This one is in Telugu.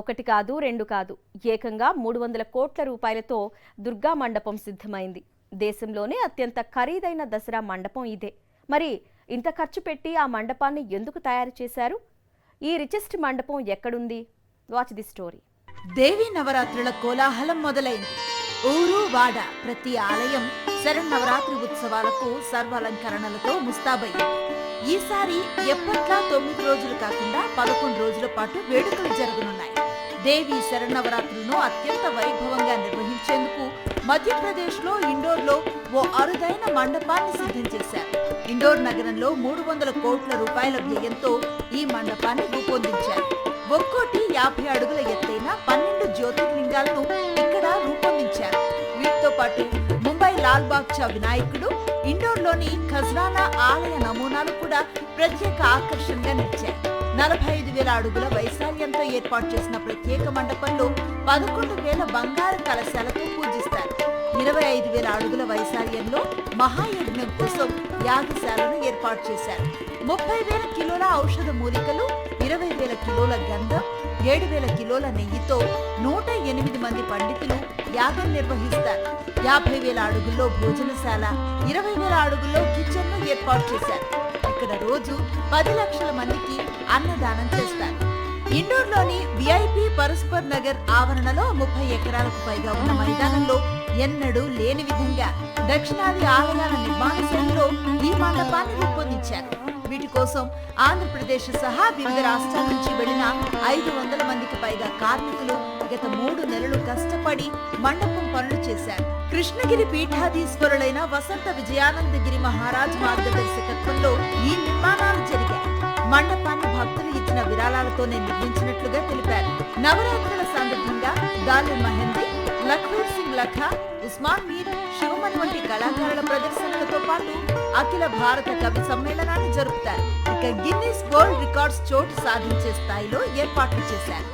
ఒకటి కాదు రెండు కాదు ఏకంగా 300 కోట్ల రూపాయలతో దుర్గా మండపం సిద్ధమైంది. దేశంలోనే అత్యంత ఖరీదైన దసరా మండపం ఇదే. మరి ఇంత ఖర్చు పెట్టి ఆ మండపాన్ని ఎందుకు తయారు చేశారు? ఈ రిచెస్ట్ మండపం ఎక్కడుంది? Watch the story. దేవీ నవరాత్రుల కోలాహలం మొదలైంది. ఊరు వాడ ప్రతి ఆలయం శరన్నవరాత్రి ఉత్సవాలకు సర్వాలంకరణలతో ముస్తాబయ్యింది. ఈసారి ఎప్పట్లా 9 రోజులు కాకుండా 11 రోజుల పాటు వేడుకలు జరగనున్నాయి. దేవి శరన్నవరాత్రులను అత్యంత వైభవంగా నిర్వహించేందుకు మధ్యప్రదేశ్లో ఇండోర్లో ఓ అరుదైన మండపాన్ని సిద్ధం చేశారు. ఇండోర్ నగరంలో 300 కోట్ల రూపాయల వ్యయంతో ఈ మండపాన్ని రూపొందించారు. ఒక్కోటి 50 అడుగుల ఎత్తైన 12 జ్యోతిర్లింగాలను ఇక్కడ రూపొందించారు. వీటితో పాటు ముంబై లాల్ బాగ్చా వినాయకుడు, ఇండోర్లోని ఖజ్రానా ఆలయ నమూనాలు కూడా ప్రత్యేక ఆకర్షణగా నిలిచాయి. 45,000 అడుగుల వైశాల్యంతో ఏర్పాటు చేసిన ప్రత్యేక మండపంలో 11,000 బంగారు కలశాలతో పూజిస్తారు. 25,000 అడుగుల వైశాల్యంలో మహాయజ్ఞం కోసం యాగశాలను ఏర్పాటు చేశారు. 30,000 కిలోల ఔషధ మూలికలు, 20,000 కిలోల గంధం, 7,000 కిలోల నెయ్యితో 108 మంది పండితులు యాగం నిర్వహిస్తారు. 50,000 అడుగుల్లో భోజనశాల, 20,000 అడుగుల్లో కిచెన్ ను ఏర్పాటు చేశారు. ఇక్కడ రోజు 10 లక్షల మందికి అన్నదానం చేస్తారు. ఇండోర్లోని విఐపి పరస్పర్ నగర్ ఆవరణలో 30 ఎకరాలకు పైగా ఉన్న మైదానంలో ఎన్నడూ లేని విధంగా దక్షిణాది ఆలయాల నిర్మాణ శైలిలో ఈ మండపాన్ని రూపొందించారు. వీటి కోసం ఆంధ్రప్రదేశ్ సహా వివిధ రాష్ట్రాల నుంచి వెళ్లిన 500 మందికి పైగా కార్మికులు గత 3 నెలలు కష్టపడి మండపం పనులు చేశారు. కృష్ణగిరి పీఠాధీశ్వరులైన వసంత విజయానందగిరి మహారాజ్ మార్గదర్శకత్వంలో ఈ నిర్మాణాలు జరిగాయి. మండపాన్ని భక్తులు ఇచ్చిన విరాళాలతోనే నిర్మించినట్లుగా తెలిపారు. నవరాత్రుల సందర్భంగా గాలిర్ మహందీ, లఖ్వీర్ సింగ్ లఖా, ఉస్మాన్ మీర్, శివమణి వంటి కళాకారుల ప్రదర్శనలతో పాటు అఖిల భారత కవి సమ్మేళనాన్ని జరుపుతారు. ఇక గిన్నిస్ వరల్డ్ రికార్డ్స్ చోటు సాధించే స్థాయిలో ఏర్పాట్లు చేశారు.